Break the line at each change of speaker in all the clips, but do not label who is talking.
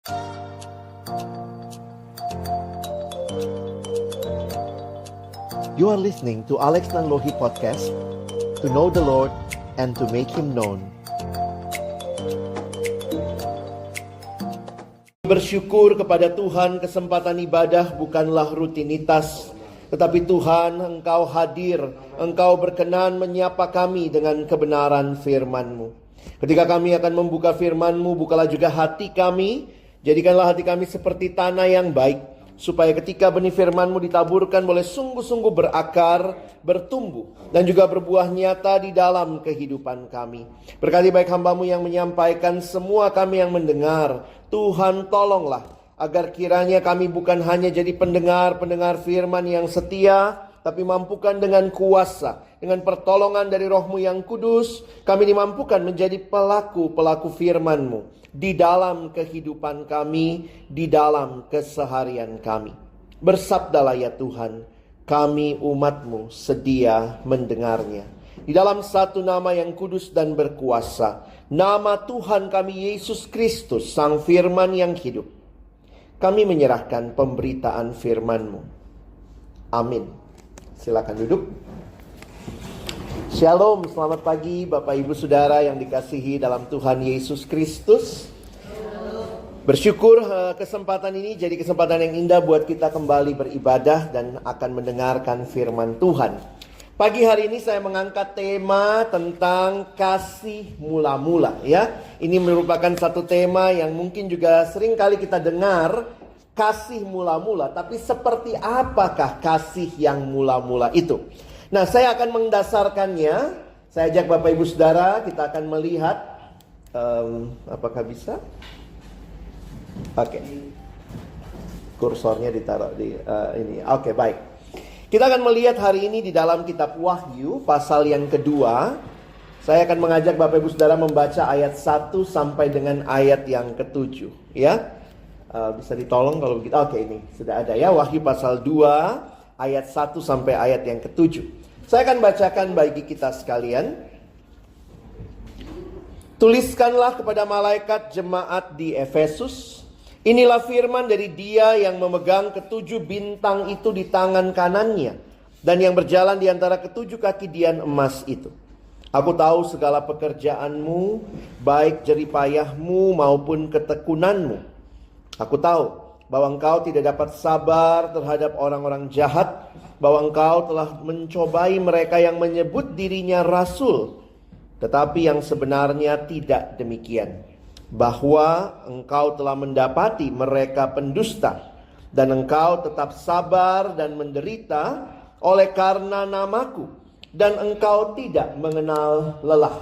You are listening to Alex Nanlohi Podcast, to know the Lord and to make Him known. Bersyukur kepada Tuhan, kesempatan ibadah bukanlah rutinitas, tetapi Tuhan, Engkau hadir, Engkau berkenan menyapa kami dengan kebenaran firman-Mu. Ketika kami akan membuka firman-Mu, bukalah juga hati kami, jadikanlah hati kami seperti tanah yang baik, supaya ketika benih firman-Mu ditaburkan boleh sungguh-sungguh berakar, bertumbuh, dan juga berbuah nyata di dalam kehidupan kami. Berkati baik hamba-Mu yang menyampaikan, semua kami yang mendengar. Tuhan tolonglah, agar kiranya kami bukan hanya jadi pendengar-pendengar firman yang setia, tapi mampukan dengan kuasa, dengan pertolongan dari Roh-Mu yang kudus, kami dimampukan menjadi pelaku-pelaku firman-Mu di dalam kehidupan kami, di dalam keseharian kami. Bersabdalah ya Tuhan, kami umat-Mu sedia mendengarnya. Di dalam satu nama yang kudus dan berkuasa, nama Tuhan kami Yesus Kristus, Sang Firman yang hidup, kami menyerahkan pemberitaan firman-Mu. Amin. Silakan duduk. Shalom, selamat pagi Bapak Ibu Saudara yang dikasihi dalam Tuhan Yesus Kristus. Bersyukur kesempatan ini jadi kesempatan yang indah buat kita kembali beribadah dan akan mendengarkan firman Tuhan. Pagi hari ini saya mengangkat tema tentang kasih mula-mula ya. Ini merupakan satu tema yang mungkin juga sering kali kita dengar, kasih mula-mula. Tapi seperti apakah kasih yang mula-mula itu? Nah, saya akan mendasarkannya. Saya ajak Bapak Ibu Saudara, kita akan melihat apakah bisa? Oke. Kursornya ditaruh di ini. Oke, baik. Kita akan melihat hari ini di dalam kitab Wahyu pasal yang kedua. Saya akan mengajak Bapak Ibu Saudara membaca ayat 1 sampai dengan ayat yang ke-7 ya. Bisa ditolong kalau begitu. Oke, ini sudah ada ya. Wahyu pasal 2 ayat 1 sampai ayat yang ke-7. Saya akan bacakan bagi kita sekalian. Tuliskanlah kepada malaikat jemaat di Efesus, inilah firman dari Dia yang memegang ketujuh bintang itu di tangan kanannya, dan yang berjalan di antara ketujuh kaki dian emas itu. Aku tahu segala pekerjaanmu, baik jeripayahmu maupun ketekunanmu. Aku tahu bahwa engkau tidak dapat sabar terhadap orang-orang jahat, bahwa engkau telah mencobai mereka yang menyebut dirinya rasul, tetapi yang sebenarnya tidak demikian, bahwa engkau telah mendapati mereka pendusta, dan engkau tetap sabar dan menderita oleh karena namaku, dan engkau tidak mengenal lelah.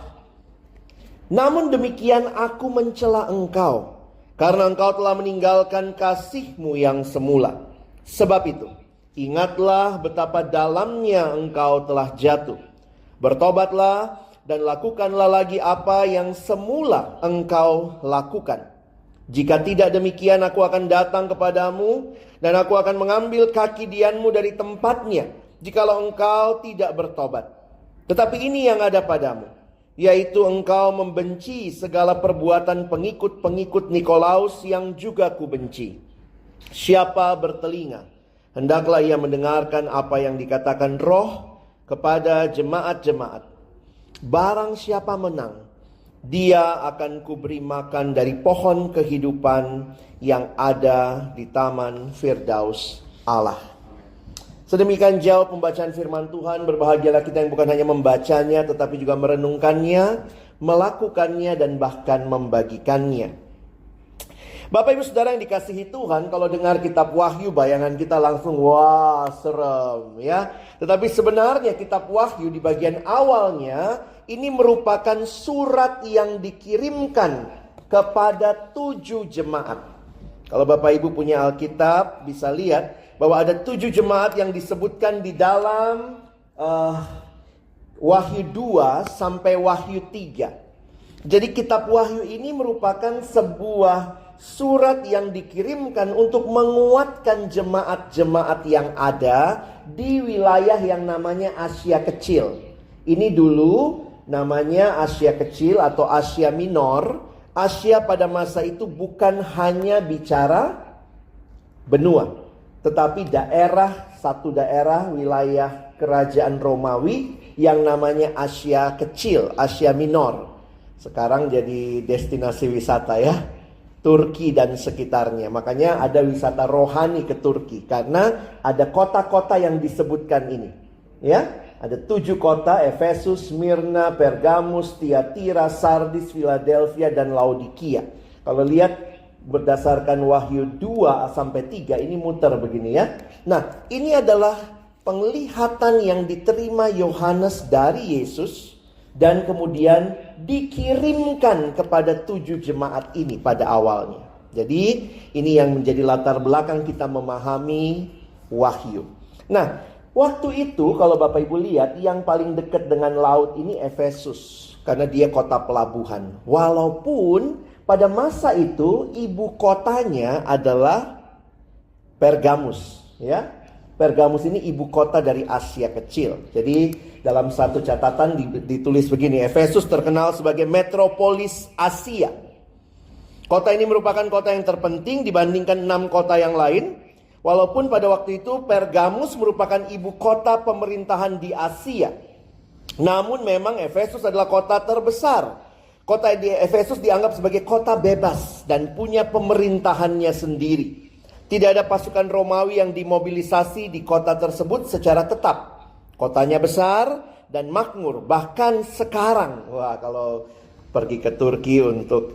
Namun demikian aku mencela engkau, karena engkau telah meninggalkan kasih-Mu yang semula. Sebab itu, ingatlah betapa dalamnya engkau telah jatuh. Bertobatlah dan lakukanlah lagi apa yang semula engkau lakukan. Jika tidak demikian, aku akan datang kepadamu, dan aku akan mengambil kaki dianmu dari tempatnya, jikalau engkau tidak bertobat. Tetapi ini yang ada padamu, yaitu engkau membenci segala perbuatan pengikut-pengikut Nikolaus yang juga kubenci. Siapa bertelinga, hendaklah ia mendengarkan apa yang dikatakan Roh kepada jemaat-jemaat. Barang siapa menang, dia akan kuberi makan dari pohon kehidupan yang ada di taman Firdaus Allah. Sedemikian jauh pembacaan firman Tuhan. Berbahagialah kita yang bukan hanya membacanya, tetapi juga merenungkannya, melakukannya, dan bahkan membagikannya. Bapak Ibu Saudara yang dikasihi Tuhan, kalau dengar kitab Wahyu, bayangan kita langsung, wah serem ya. Tetapi sebenarnya kitab Wahyu di bagian awalnya, ini merupakan surat yang dikirimkan kepada 7 jemaat. Kalau Bapak Ibu punya Alkitab, bisa lihat bahwa ada 7 jemaat yang disebutkan di dalam Wahyu 2 sampai Wahyu 3. Jadi kitab Wahyu ini merupakan sebuah surat yang dikirimkan untuk menguatkan jemaat-jemaat yang ada di wilayah yang namanya Asia Kecil. Ini dulu namanya Asia Kecil atau Asia Minor. Asia pada masa itu bukan hanya bicara benua, tetapi satu daerah wilayah kerajaan Romawi yang namanya Asia Kecil, Asia Minor. Sekarang jadi destinasi wisata ya, Turki dan sekitarnya. Makanya ada wisata rohani ke Turki, karena ada kota-kota yang disebutkan ini. Ya, ada 7 kota: Efesus, Smyrna, Pergamus, Tiatira, Sardis, Philadelphia, dan Laodikia. Kalau lihat berdasarkan Wahyu 2 sampai 3 ini muter begini ya. Nah, ini adalah penglihatan yang diterima Yohanes dari Yesus dan kemudian dikirimkan kepada 7 jemaat ini pada awalnya. Jadi ini yang menjadi latar belakang kita memahami Wahyu. Nah, waktu itu kalau Bapak Ibu lihat, yang paling dekat dengan laut ini Efesus, karena dia kota pelabuhan. Walaupun pada masa itu ibu kotanya adalah Pergamus, ya. Pergamus ini ibu kota dari Asia Kecil. Jadi dalam satu catatan ditulis begini: Efesus terkenal sebagai metropolis Asia. Kota ini merupakan kota yang terpenting dibandingkan 6 kota yang lain. Walaupun pada waktu itu Pergamus merupakan ibu kota pemerintahan di Asia, namun memang Efesus adalah kota terbesar. Kota di Efesus dianggap sebagai kota bebas dan punya pemerintahannya sendiri. Tidak ada pasukan Romawi yang dimobilisasi di kota tersebut secara tetap. Kotanya besar dan makmur. Bahkan sekarang, wah, kalau pergi ke Turki untuk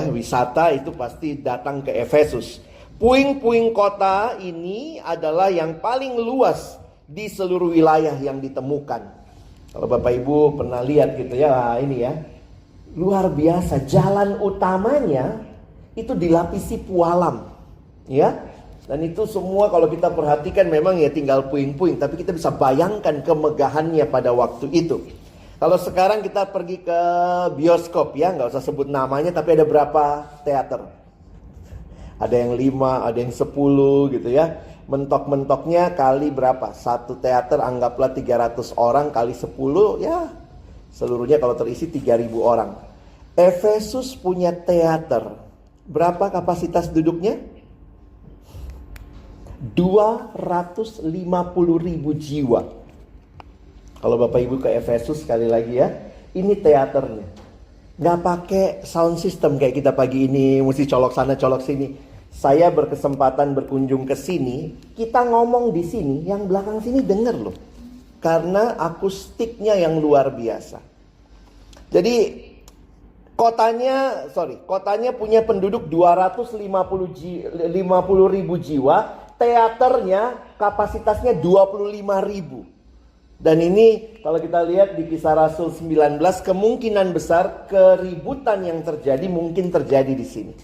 wisata, itu pasti datang ke Efesus. Puing-puing kota ini adalah yang paling luas di seluruh wilayah yang ditemukan. Kalau Bapak Ibu pernah lihat gitu ya, ini ya, luar biasa. Jalan utamanya itu dilapisi pualam, ya. Dan itu semua kalau kita perhatikan memang ya tinggal puing-puing, tapi kita bisa bayangkan kemegahannya pada waktu itu. Kalau sekarang kita pergi ke bioskop ya, nggak usah sebut namanya, tapi ada berapa teater? Ada yang 5, ada yang 10 gitu ya. Mentok-mentoknya kali berapa? Satu teater anggaplah 300 orang kali 10, ya seluruhnya kalau terisi 3.000 orang. Efesus punya teater. Berapa kapasitas duduknya? 250.000 jiwa. Kalau Bapak Ibu ke Efesus sekali lagi ya, ini teaternya. Nggak pakai sound system kayak kita pagi ini, mesti colok sana colok sini. Saya berkesempatan berkunjung ke sini, kita ngomong di sini, yang belakang sini denger loh. Karena akustiknya yang luar biasa. Jadi kotanya punya penduduk 250.000 jiwa. Teaternya kapasitasnya 25.000. Dan ini kalau kita lihat di Kisah Rasul 19, kemungkinan besar keributan yang terjadi mungkin terjadi di sini.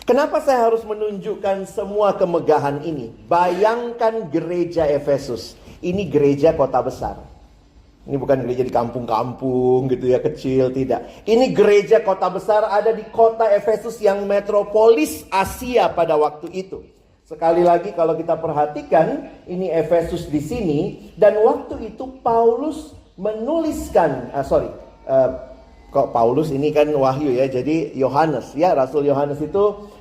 Kenapa saya harus menunjukkan semua kemegahan ini? Bayangkan gereja Efesus. Ini gereja kota besar. Ini bukan gereja di kampung-kampung gitu ya, kecil, tidak. Ini gereja kota besar ada di kota Efesus yang metropolis Asia pada waktu itu. Sekali lagi kalau kita perhatikan, ini Efesus di sini, dan waktu itu Paulus menuliskan, kok Paulus ini kan Wahyu ya, jadi Yohanes ya, Rasul Yohanes itu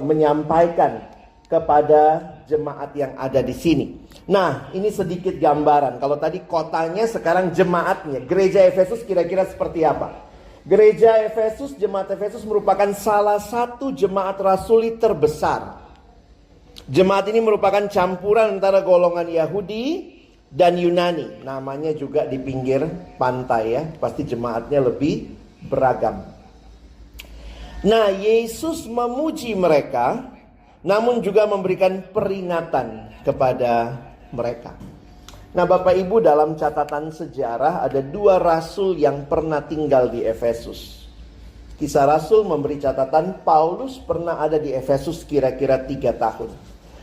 menyampaikan kepada jemaat yang ada di sini. Nah, ini sedikit gambaran. Kalau tadi kotanya, sekarang jemaatnya. Gereja Efesus kira-kira seperti apa? Gereja Efesus, jemaat Efesus merupakan salah satu jemaat rasuli terbesar. Jemaat ini merupakan campuran antara golongan Yahudi dan Yunani. Namanya juga di pinggir pantai ya. Pasti jemaatnya lebih beragam. Nah, Yesus memuji mereka, namun juga memberikan peringatan kepada mereka. Nah, Bapak Ibu, dalam catatan sejarah ada 2 rasul yang pernah tinggal di Efesus. Kisah Rasul memberi catatan Paulus pernah ada di Efesus kira-kira 3 tahun.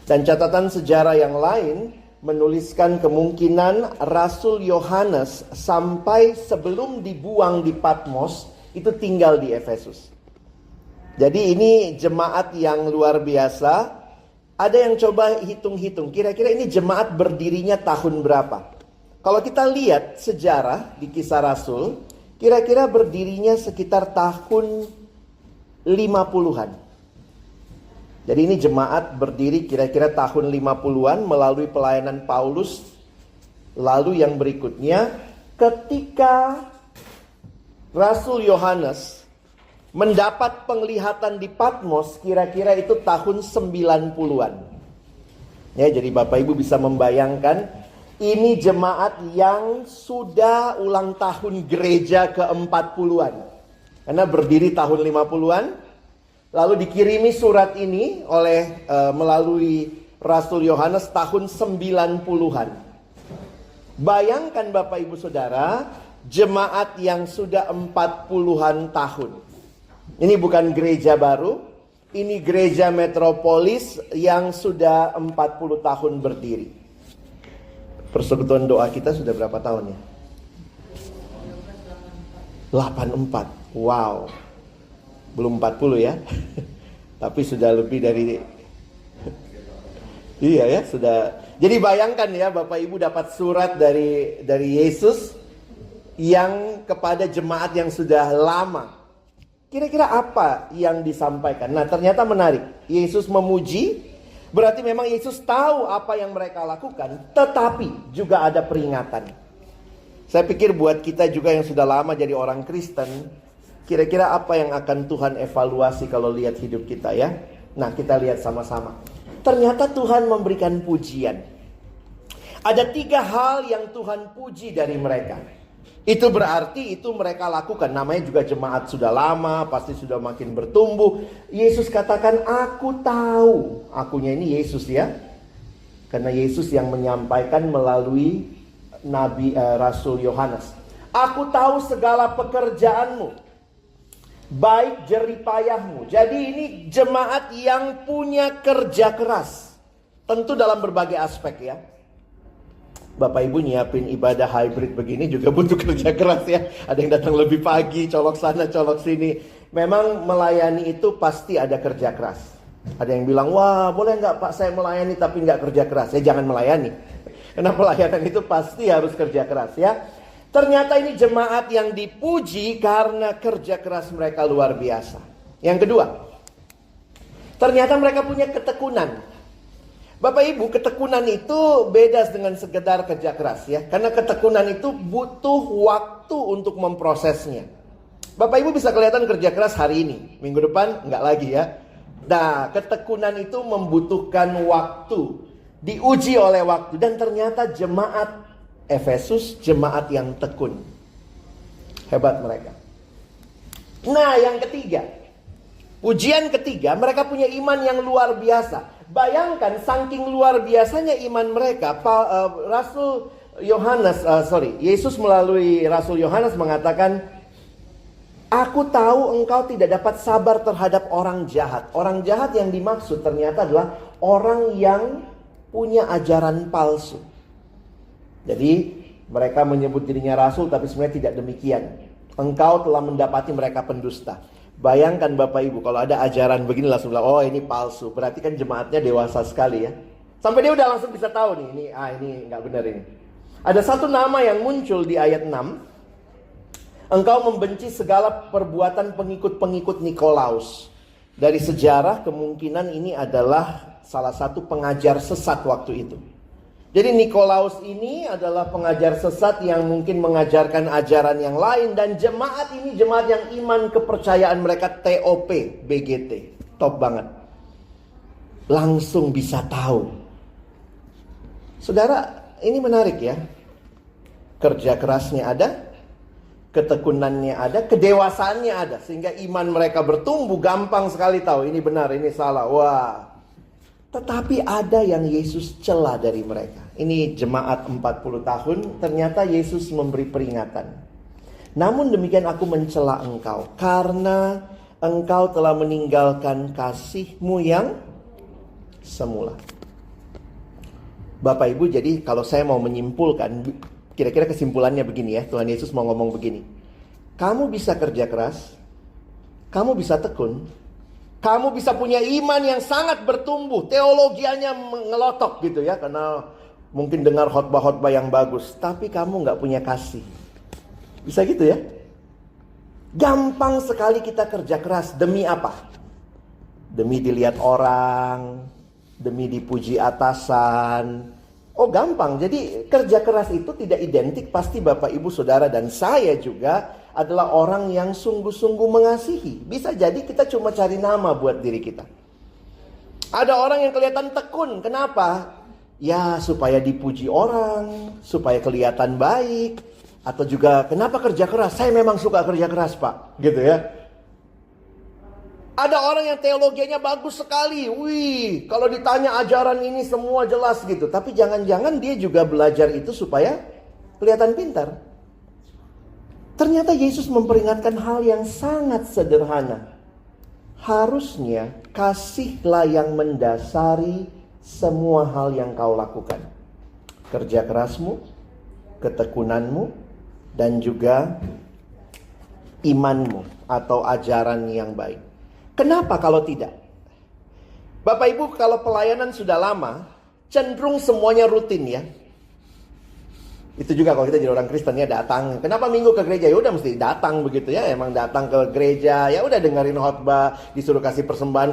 Dan catatan sejarah yang lain menuliskan kemungkinan Rasul Yohanes sampai sebelum dibuang di Patmos itu tinggal di Efesus. Jadi ini jemaat yang luar biasa. Ada yang coba hitung-hitung, kira-kira ini jemaat berdirinya tahun berapa? Kalau kita lihat sejarah di Kisah Rasul, Kira-kira berdirinya sekitar tahun 50-an. Jadi ini jemaat berdiri kira-kira tahun 50-an melalui pelayanan Paulus. Lalu yang berikutnya, ketika Rasul Yohanes mendapat penglihatan di Patmos, kira-kira itu tahun 90-an. Ya, jadi Bapak Ibu bisa membayangkan, ini jemaat yang sudah ulang tahun gereja ke-40-an. Karena berdiri tahun 50-an. Lalu dikirimi surat ini oleh melalui Rasul Yohanes tahun 90-an. Bayangkan Bapak Ibu Saudara, jemaat yang sudah 40-an tahun. Ini bukan gereja baru, ini gereja metropolis yang sudah 40 tahun berdiri. Persekutuan doa kita sudah berapa tahun ya? 84. Wow. Belum 40 ya. Tapi sudah lebih dari iya ya, sudah. Jadi bayangkan ya, Bapak Ibu dapat surat dari Yesus yang kepada jemaat yang sudah lama. Kira-kira apa yang disampaikan? Nah, ternyata menarik. Yesus memuji, berarti memang Yesus tahu apa yang mereka lakukan, tetapi juga ada peringatan. Saya pikir buat kita juga yang sudah lama jadi orang Kristen, kira-kira apa yang akan Tuhan evaluasi kalau lihat hidup kita ya? Nah, kita lihat sama-sama. Ternyata Tuhan memberikan pujian. Ada 3 hal yang Tuhan puji dari mereka. Itu berarti itu mereka lakukan. Namanya juga jemaat sudah lama, pasti sudah makin bertumbuh. Yesus katakan, aku tahu. Akunya ini Yesus ya. Karena Yesus yang menyampaikan melalui Nabi Rasul Yohanes. Aku tahu segala pekerjaanmu, baik jeripayahmu. Jadi ini jemaat yang punya kerja keras. Tentu dalam berbagai aspek ya. Bapak Ibu nyiapin ibadah hybrid begini juga butuh kerja keras ya. Ada yang datang lebih pagi, colok sana, colok sini. Memang melayani itu pasti ada kerja keras. Ada yang bilang, wah boleh nggak Pak saya melayani tapi nggak kerja keras. Ya jangan melayani. Karena pelayanan itu pasti harus kerja keras ya. Ternyata ini jemaat yang dipuji karena kerja keras mereka luar biasa. Yang kedua, ternyata mereka punya ketekunan. Bapak Ibu, ketekunan itu beda dengan sekedar kerja keras ya. Karena ketekunan itu butuh waktu untuk memprosesnya. Bapak Ibu bisa kelihatan kerja keras hari ini, minggu depan enggak lagi ya. Nah, ketekunan itu membutuhkan waktu, diuji oleh waktu. Dan ternyata jemaat Efesus jemaat yang tekun. Hebat mereka. Nah, yang ketiga, pujian ketiga, mereka punya iman yang luar biasa. Bayangkan saking luar biasanya iman mereka, Yesus melalui Rasul Yohanes mengatakan, aku tahu engkau tidak dapat sabar terhadap orang jahat. Orang jahat yang dimaksud ternyata adalah orang yang punya ajaran palsu. Jadi mereka menyebut dirinya rasul tapi sebenarnya tidak demikian. Engkau telah mendapati mereka pendusta. Bayangkan Bapak Ibu kalau ada ajaran begini langsung bilang, oh ini palsu. Berarti kan jemaatnya dewasa sekali ya. Sampai dia udah langsung bisa tahu nih, ini nggak benar ini. Ada satu nama yang muncul di ayat 6. Engkau membenci segala perbuatan pengikut-pengikut Nikolaus. Dari sejarah kemungkinan ini adalah salah satu pengajar sesat waktu itu. Jadi Nikolaus ini adalah pengajar sesat yang mungkin mengajarkan ajaran yang lain. Dan jemaat ini jemaat yang iman kepercayaan mereka TOP, BGT. Top banget. Langsung bisa tahu. Saudara, ini menarik ya. Kerja kerasnya ada, ketekunannya ada, kedewasaannya ada. Sehingga iman mereka bertumbuh, gampang sekali tahu ini benar, ini salah. Wah. Tetapi ada yang Yesus cela dari mereka. Ini jemaat 40 tahun, ternyata Yesus memberi peringatan. Namun demikian aku mencela engkau, karena engkau telah meninggalkan kasih-Mu yang semula. Bapak Ibu, jadi kalau saya mau menyimpulkan, kira-kira kesimpulannya begini ya, Tuhan Yesus mau ngomong begini. Kamu bisa kerja keras, kamu bisa tekun, kamu bisa punya iman yang sangat bertumbuh, teologianya ngelotok gitu ya, karena mungkin dengar khotbah-khotbah yang bagus, tapi kamu gak punya kasih. Bisa gitu ya? Gampang sekali kita kerja keras. Demi apa? Demi dilihat orang, demi dipuji atasan. Oh gampang. Jadi kerja keras itu tidak identik pasti Bapak Ibu Saudara dan saya juga adalah orang yang sungguh-sungguh mengasihi. Bisa jadi kita cuma cari nama buat diri kita. Ada orang yang kelihatan tekun. Kenapa? Ya supaya dipuji orang, supaya kelihatan baik. Atau juga kenapa kerja keras? Saya memang suka kerja keras Pak. Gitu ya. Ada orang yang teologianya bagus sekali. Wih, kalau ditanya ajaran ini semua jelas gitu. Tapi jangan-jangan dia juga belajar itu supaya kelihatan pintar. Ternyata Yesus memperingatkan hal yang sangat sederhana. Harusnya kasihlah yang mendasari semua hal yang kau lakukan. Kerja kerasmu, ketekunanmu, dan juga imanmu atau ajaran yang baik. Kenapa kalau tidak? Bapak Ibu, kalau pelayanan sudah lama, cenderung semuanya rutin ya. Itu juga kalau kita jadi orang Kristen ya, datang. Kenapa minggu ke gereja? Ya udah mesti datang begitu ya. Emang datang ke gereja, ya udah dengerin khotbah, disuruh kasih persembahan.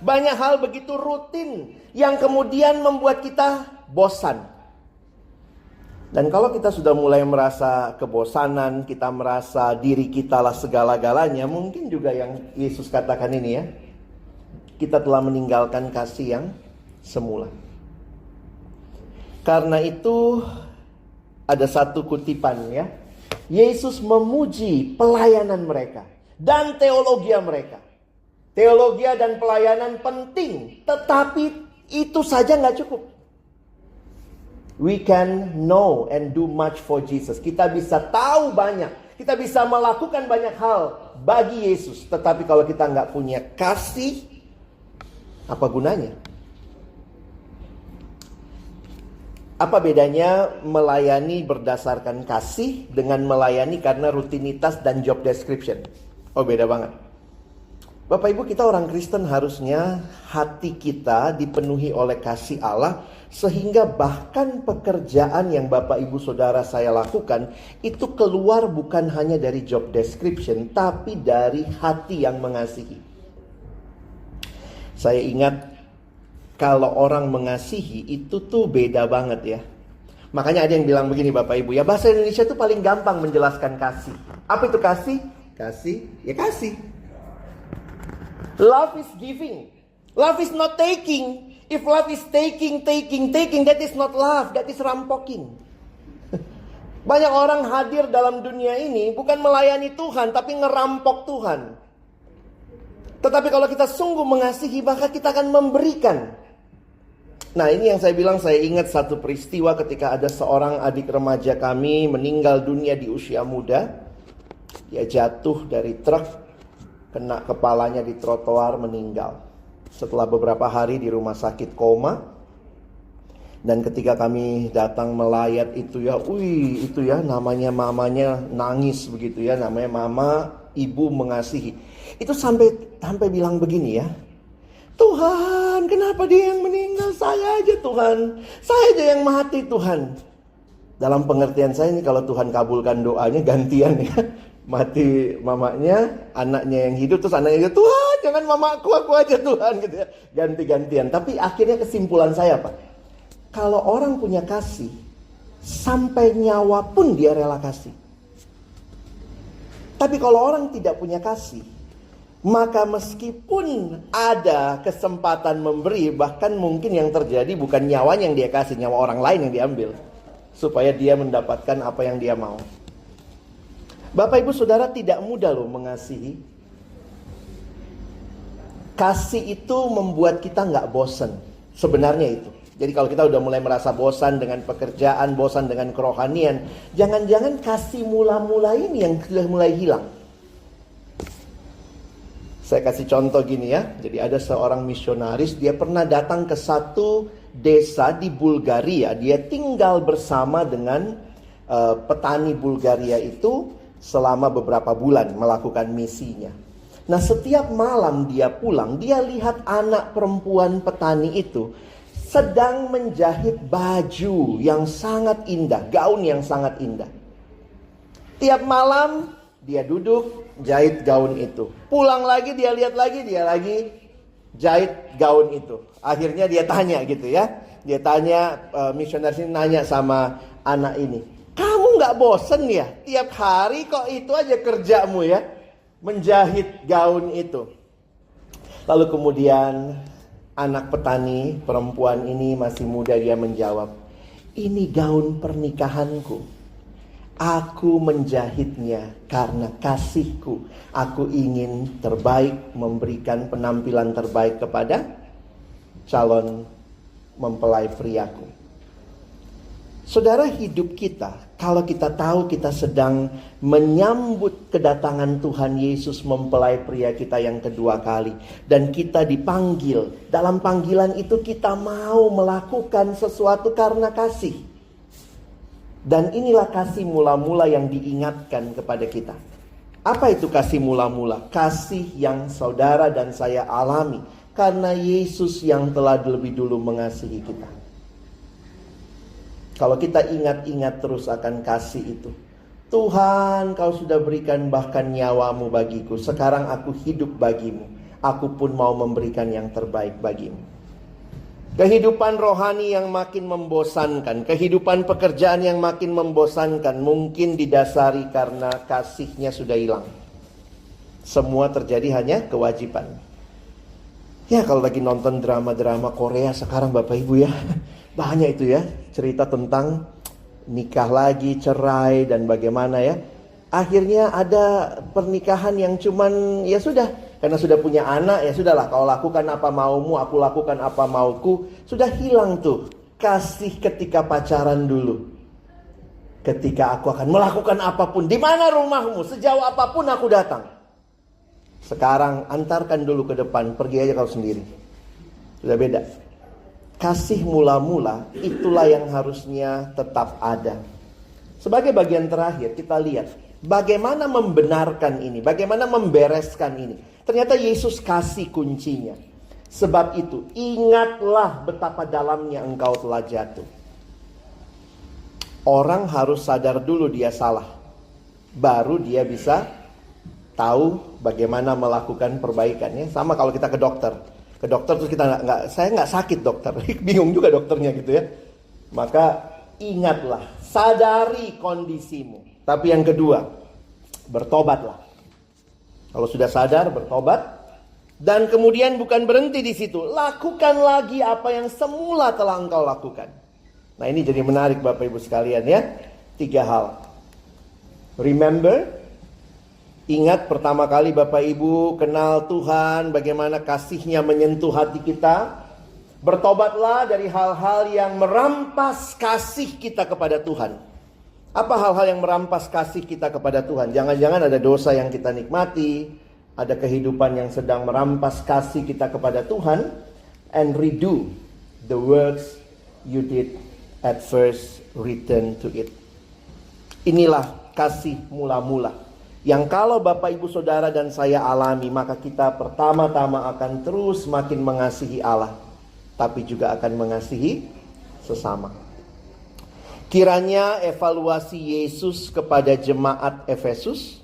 Banyak hal begitu rutin yang kemudian membuat kita bosan. Dan kalau kita sudah mulai merasa kebosanan, kita merasa diri kita lah segala-galanya, mungkin juga yang Yesus katakan ini ya, kita telah meninggalkan kasih yang semula. Karena itu ada satu kutipan ya, Yesus memuji pelayanan mereka dan teologi mereka. Teologi dan pelayanan penting, tetapi itu saja nggak cukup. We can know and do much for Jesus. Kita bisa tahu banyak. Kita bisa melakukan banyak hal bagi Yesus. Tetapi kalau kita nggak punya kasih, apa gunanya? Apa bedanya melayani berdasarkan kasih dengan melayani karena rutinitas dan job description? Oh beda banget. Bapak Ibu, kita orang Kristen harusnya hati kita dipenuhi oleh kasih Allah, sehingga bahkan pekerjaan yang Bapak Ibu Saudara saya lakukan itu keluar bukan hanya dari job description, tapi dari hati yang mengasihi. Saya ingat kalau orang mengasihi itu tuh beda banget ya. Makanya ada yang bilang begini Bapak Ibu, ya bahasa Indonesia tuh paling gampang menjelaskan kasih. Apa itu kasih? Kasih, ya kasih. Love is giving. Love is not taking. If love is taking, that is not love. That is rampoking. Banyak orang hadir dalam dunia ini bukan melayani Tuhan, tapi ngerampok Tuhan. Tetapi kalau kita sungguh mengasihi, maka kita akan memberikan. Nah ini yang saya bilang, saya ingat satu peristiwa ketika ada seorang adik remaja kami meninggal dunia di usia muda. Dia jatuh dari truk, kena kepalanya di trotoar, meninggal. Setelah beberapa hari di rumah sakit koma. Dan ketika kami datang melayat itu ya namanya mamanya nangis begitu ya. Namanya mama, ibu mengasihi. Itu sampai bilang begini ya, Tuhan kenapa dia yang meninggal, saya aja Tuhan. Saya aja yang mati Tuhan. Dalam pengertian saya ini kalau Tuhan kabulkan doanya gantian ya. Mati mamanya, anaknya yang hidup, terus anaknya gitu, Tuhan jangan mamaku, aku aja Tuhan gitu ya. Ganti-gantian. Tapi akhirnya kesimpulan saya Pak, kalau orang punya kasih, sampai nyawa pun dia rela kasih. Tapi kalau orang tidak punya kasih, maka meskipun ada kesempatan memberi, bahkan mungkin yang terjadi bukan nyawanya yang dia kasih, nyawa orang lain yang diambil, supaya dia mendapatkan apa yang dia mau. Bapak Ibu Saudara, tidak mudah loh mengasihi. Kasih itu membuat kita nggak bosan. Sebenarnya itu. Jadi kalau kita udah mulai merasa bosan dengan pekerjaan, bosan dengan kerohanian, jangan-jangan kasih mula-mula ini yang sudah mulai hilang. Saya kasih contoh gini ya. Jadi ada seorang misionaris, dia pernah datang ke satu desa di Bulgaria. Dia tinggal bersama dengan petani Bulgaria itu selama beberapa bulan melakukan misinya. Nah setiap malam dia pulang, dia lihat anak perempuan petani itu sedang menjahit baju yang sangat indah, gaun yang sangat indah. Tiap malam dia duduk, jahit gaun itu. Pulang lagi, dia lihat lagi, dia lagi jahit gaun itu. Akhirnya dia tanya gitu ya. Dia tanya, misionaris ini nanya sama anak ini, kamu gak bosen ya? Tiap hari kok itu aja kerjamu ya? Menjahit gaun itu. Lalu kemudian anak petani perempuan ini masih muda, dia menjawab, ini gaun pernikahanku. Aku menjahitnya karena kasihku. Aku ingin terbaik, memberikan penampilan terbaik kepada calon mempelai priaku. Saudara, hidup kita, kalau kita tahu kita sedang menyambut kedatangan Tuhan Yesus mempelai pria kita yang kedua kali, dan kita dipanggil, dalam panggilan itu kita mau melakukan sesuatu karena kasih. Dan inilah kasih mula-mula yang diingatkan kepada kita. Apa itu kasih mula-mula? Kasih yang saudara dan saya alami karena Yesus yang telah lebih dulu mengasihi kita. Kalau kita ingat-ingat terus akan kasih itu, Tuhan, kau sudah berikan bahkan nyawamu bagiku. Sekarang aku hidup bagimu. Aku pun mau memberikan yang terbaik bagimu. Kehidupan rohani yang makin membosankan, kehidupan pekerjaan yang makin membosankan, mungkin didasari karena kasihnya sudah hilang. Semua terjadi hanya kewajiban. Ya, kalau lagi nonton drama-drama Korea sekarang Bapak Ibu ya, banyak itu ya, cerita tentang nikah lagi, cerai, dan bagaimana ya. Akhirnya ada pernikahan yang cuman ya sudah, karena sudah punya anak, ya sudahlah, kau lakukan apa maumu, aku lakukan apa mauku. Sudah hilang tuh kasih ketika pacaran dulu. Ketika aku akan melakukan apapun, di mana rumahmu, sejauh apapun aku datang. Sekarang antarkan dulu ke depan, pergi aja kau sendiri. Sudah beda. Kasih mula-mula itulah yang harusnya tetap ada. Sebagai bagian terakhir kita lihat bagaimana membenarkan ini, bagaimana membereskan ini. Ternyata Yesus kasih kuncinya. Sebab itu, ingatlah betapa dalamnya engkau telah jatuh. Orang harus sadar dulu dia salah. Baru dia bisa tahu bagaimana melakukan perbaikannya. Sama kalau kita ke dokter. Ke dokter terus kita saya nggak sakit dokter. Bingung juga dokternya gitu ya. Maka ingatlah, sadari kondisimu. Tapi yang kedua, bertobatlah. Kalau sudah sadar, bertobat. Dan kemudian bukan berhenti di situ. Lakukan lagi apa yang semula telah engkau lakukan. Nah, ini jadi menarik Bapak Ibu sekalian ya. 3 hal. Remember. Ingat pertama kali Bapak Ibu kenal Tuhan. Bagaimana kasihnya menyentuh hati kita. Bertobatlah dari hal-hal yang merampas kasih kita kepada Tuhan. Apa hal-hal yang merampas kasih kita kepada Tuhan? Jangan-jangan ada dosa yang kita nikmati, ada kehidupan yang sedang merampas kasih kita kepada Tuhan, and redo the works you did at first, return to it. Inilah kasih mula-mula, yang kalau Bapak Ibu Saudara dan saya alami, maka kita pertama-tama akan terus makin mengasihi Allah, tapi juga akan mengasihi sesama. Kiranya evaluasi Yesus kepada jemaat Efesus,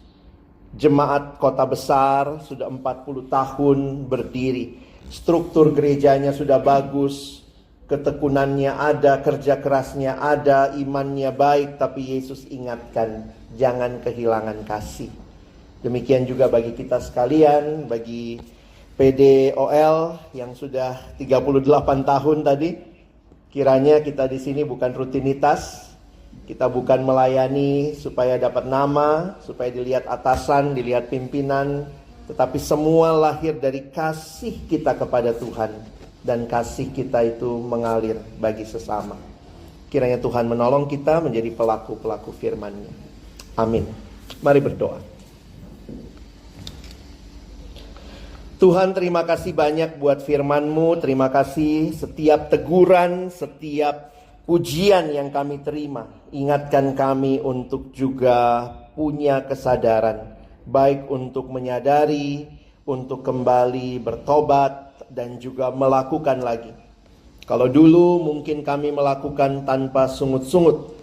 jemaat kota besar, sudah 40 tahun berdiri. Struktur gerejanya sudah bagus, ketekunannya ada, kerja kerasnya ada, imannya baik. Tapi Yesus ingatkan, jangan kehilangan kasih. Demikian juga bagi kita sekalian, bagi PDOL yang sudah 38 tahun tadi. Kiranya kita di sini bukan rutinitas, kita bukan melayani supaya dapat nama, supaya dilihat atasan, dilihat pimpinan, tetapi semua lahir dari kasih kita kepada Tuhan, dan kasih kita itu mengalir bagi sesama. Kiranya Tuhan menolong kita menjadi pelaku-pelaku firman-Nya. Amin. Mari berdoa. Tuhan, terima kasih banyak buat firman-Mu. Terima kasih setiap teguran, setiap pujian yang kami terima. Ingatkan kami untuk juga punya kesadaran, baik untuk menyadari, untuk kembali bertobat, dan juga melakukan lagi. Kalau dulu mungkin kami melakukan tanpa sungut-sungut,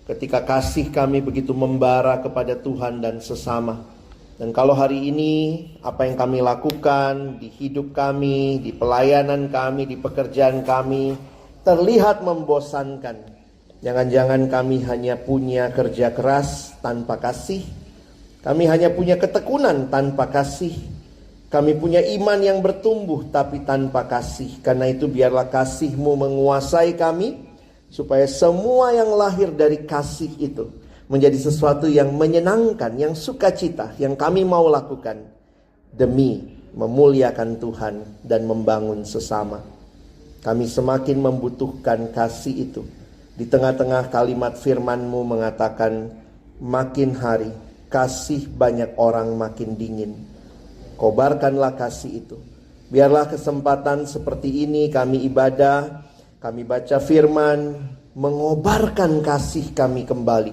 ketika kasih kami begitu membara kepada Tuhan dan sesama. Dan kalau hari ini apa yang kami lakukan di hidup kami, di pelayanan kami, di pekerjaan kami terlihat membosankan, jangan-jangan kami hanya punya kerja keras tanpa kasih, kami hanya punya ketekunan tanpa kasih, kami punya iman yang bertumbuh tapi tanpa kasih. Karena itu biarlah kasih-Mu menguasai kami, supaya semua yang lahir dari kasih itu menjadi sesuatu yang menyenangkan, yang sukacita, yang kami mau lakukan demi memuliakan Tuhan dan membangun sesama. Kami semakin membutuhkan kasih itu. Di tengah-tengah kalimat firman-Mu mengatakan, makin hari kasih banyak orang makin dingin. Kobarkanlah kasih itu. Biarlah kesempatan seperti ini kami ibadah, kami baca firman, mengobarkan kasih kami kembali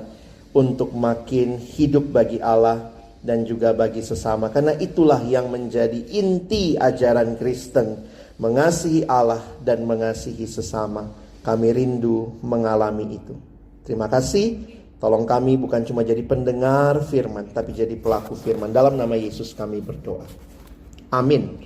untuk makin hidup bagi Allah dan juga bagi sesama. Karena itulah yang menjadi inti ajaran Kristen, mengasihi Allah dan mengasihi sesama. Kami rindu mengalami itu. Terima kasih. Tolong kami bukan cuma jadi pendengar firman, tapi jadi pelaku firman. Dalam nama Yesus kami berdoa. Amin.